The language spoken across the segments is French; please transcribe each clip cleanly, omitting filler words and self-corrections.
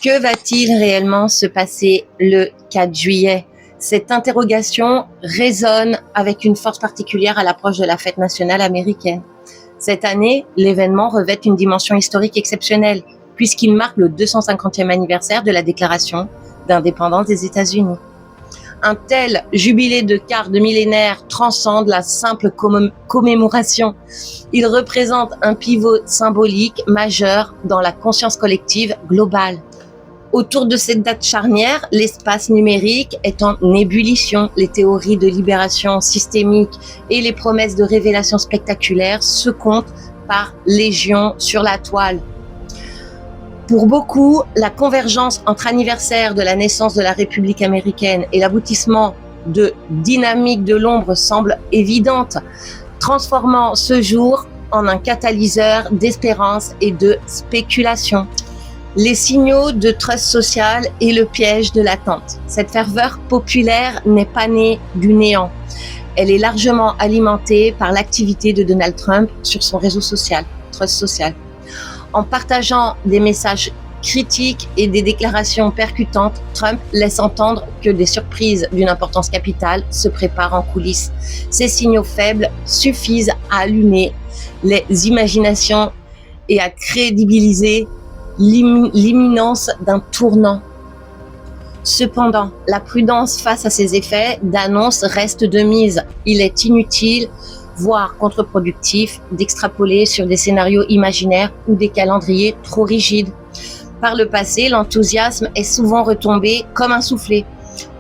Que va-t-il réellement se passer le 4 juillet? Cette interrogation résonne avec une force particulière à l'approche de la fête nationale américaine. Cette année, l'événement revêt une dimension historique exceptionnelle, puisqu'il marque le 250e anniversaire de la déclaration d'indépendance des États-Unis. Un tel jubilé de quart de millénaire transcende la simple commémoration. Il représente un pivot symbolique majeur dans la conscience collective globale. Autour de cette date charnière, l'espace numérique est en ébullition. Les théories de libération systémique et les promesses de révélations spectaculaires se comptent par légion sur la toile. Pour beaucoup, la convergence entre anniversaire de la naissance de la République américaine et l'aboutissement de dynamique de l'ombre semble évidente, transformant ce jour en un catalyseur d'espérance et de spéculation. Les signaux de trust social et le piège de l'attente. Cette ferveur populaire n'est pas née du néant. Elle est largement alimentée par l'activité de Donald Trump sur son réseau social, Trust Social. En partageant des messages critiques et des déclarations percutantes, Trump laisse entendre que des surprises d'une importance capitale se préparent en coulisses. Ces signaux faibles suffisent à allumer les imaginations et à crédibiliser l'imminence d'un tournant. Cependant, la prudence face à ces effets d'annonce reste de mise. Il est inutile, voire contre-productif, d'extrapoler sur des scénarios imaginaires ou des calendriers trop rigides. Par le passé, l'enthousiasme est souvent retombé comme un soufflet,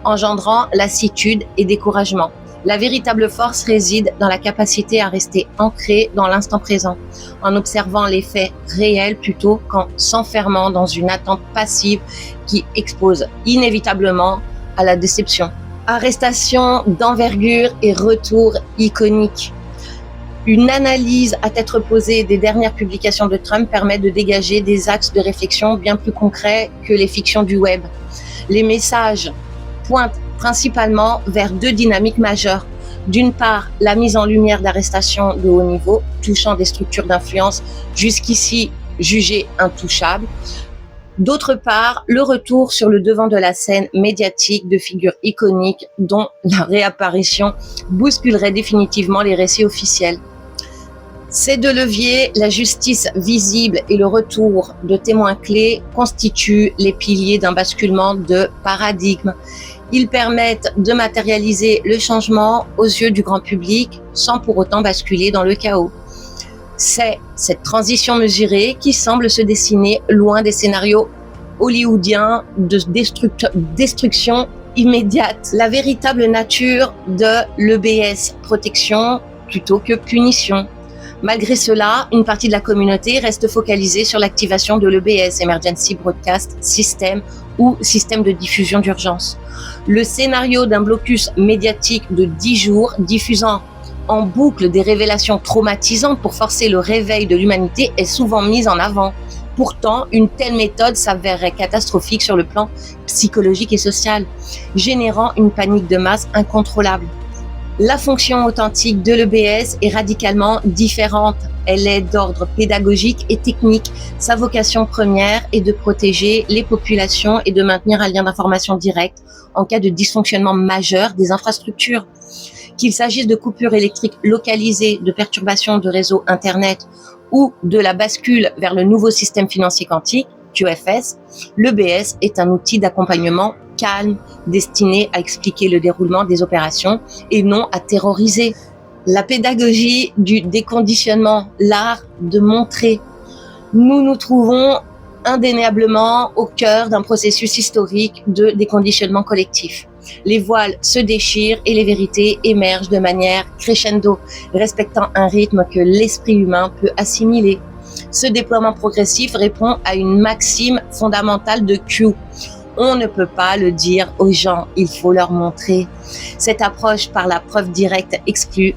engendrant lassitude et découragement. La véritable force réside dans la capacité à rester ancré dans l'instant présent, en observant les faits réels plutôt qu'en s'enfermant dans une attente passive qui expose inévitablement à la déception. Arrestation d'envergure et retour iconique. Une analyse à tête reposée des dernières publications de Trump permet de dégager des axes de réflexion bien plus concrets que les fictions du web. Les messages pointent principalement vers deux dynamiques majeures. D'une part, la mise en lumière d'arrestations de haut niveau, touchant des structures d'influence jusqu'ici jugées intouchables. D'autre part, le retour sur le devant de la scène médiatique de figures iconiques dont la réapparition bousculerait définitivement les récits officiels. Ces deux leviers, la justice visible et le retour de témoins clés, constituent les piliers d'un basculement de paradigme. Ils permettent de matérialiser le changement aux yeux du grand public sans pour autant basculer dans le chaos. C'est cette transition mesurée qui semble se dessiner loin des scénarios hollywoodiens de destruction immédiate. La véritable nature de l'EBS, protection plutôt que punition. Malgré cela, une partie de la communauté reste focalisée sur l'activation de l'EBS, Emergency Broadcast System, ou système de diffusion d'urgence. Le scénario d'un blocus médiatique de 10 jours diffusant en boucle des révélations traumatisantes pour forcer le réveil de l'humanité est souvent mis en avant. Pourtant, une telle méthode s'avérerait catastrophique sur le plan psychologique et social, générant une panique de masse incontrôlable. La fonction authentique de l'EBS est radicalement différente. Elle est d'ordre pédagogique et technique. Sa vocation première est de protéger les populations et de maintenir un lien d'information direct en cas de dysfonctionnement majeur des infrastructures. Qu'il s'agisse de coupures électriques localisées, de perturbations de réseau Internet ou de la bascule vers le nouveau système financier quantique, QFS, l'EBS est un outil d'accompagnement calme, destiné à expliquer le déroulement des opérations et non à terroriser. La pédagogie du déconditionnement, l'art de montrer. Nous nous trouvons indéniablement au cœur d'un processus historique de déconditionnement collectif. Les voiles se déchirent et les vérités émergent de manière crescendo, respectant un rythme que l'esprit humain peut assimiler. Ce déploiement progressif répond à une maxime fondamentale de Q. On ne peut pas le dire aux gens, il faut leur montrer. Cette approche par la preuve directe exclut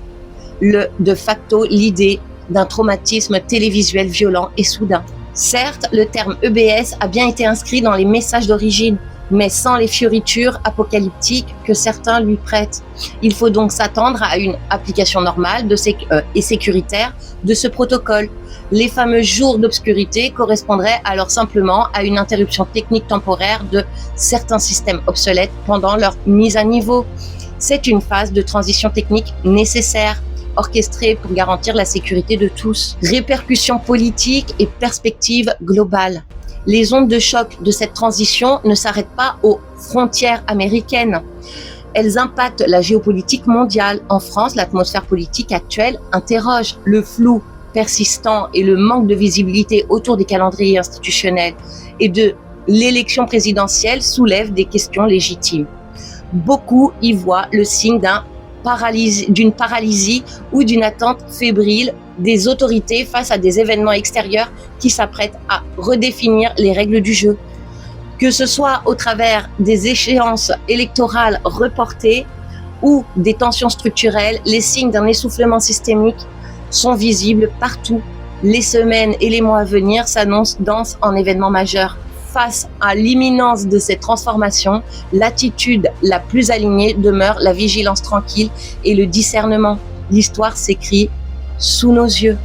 de facto l'idée d'un traumatisme télévisuel violent et soudain. Certes, le terme EBS a bien été inscrit dans les messages d'origine, mais sans les fioritures apocalyptiques que certains lui prêtent. Il faut donc s'attendre à une application normale et sécuritaire de ce protocole. Les fameux jours d'obscurité correspondraient alors simplement à une interruption technique temporaire de certains systèmes obsolètes pendant leur mise à niveau. C'est une phase de transition technique nécessaire, orchestrée pour garantir la sécurité de tous. Répercussions politiques et perspectives globales. Les ondes de choc de cette transition ne s'arrêtent pas aux frontières américaines. Elles impactent la géopolitique mondiale. En France, l'atmosphère politique actuelle interroge. Le flou persistant et le manque de visibilité autour des calendriers institutionnels et de l'élection présidentielle soulèvent des questions légitimes. Beaucoup y voient le signe d'une paralysie ou d'une attente fébrile des autorités face à des événements extérieurs qui s'apprêtent à redéfinir les règles du jeu. Que ce soit au travers des échéances électorales reportées ou des tensions structurelles, les signes d'un essoufflement systémique sont visibles partout. Les semaines et les mois à venir s'annoncent denses en événements majeurs. Face à l'imminence de cette transformation, l'attitude la plus alignée demeure la vigilance tranquille et le discernement. L'histoire s'écrit sous nos yeux.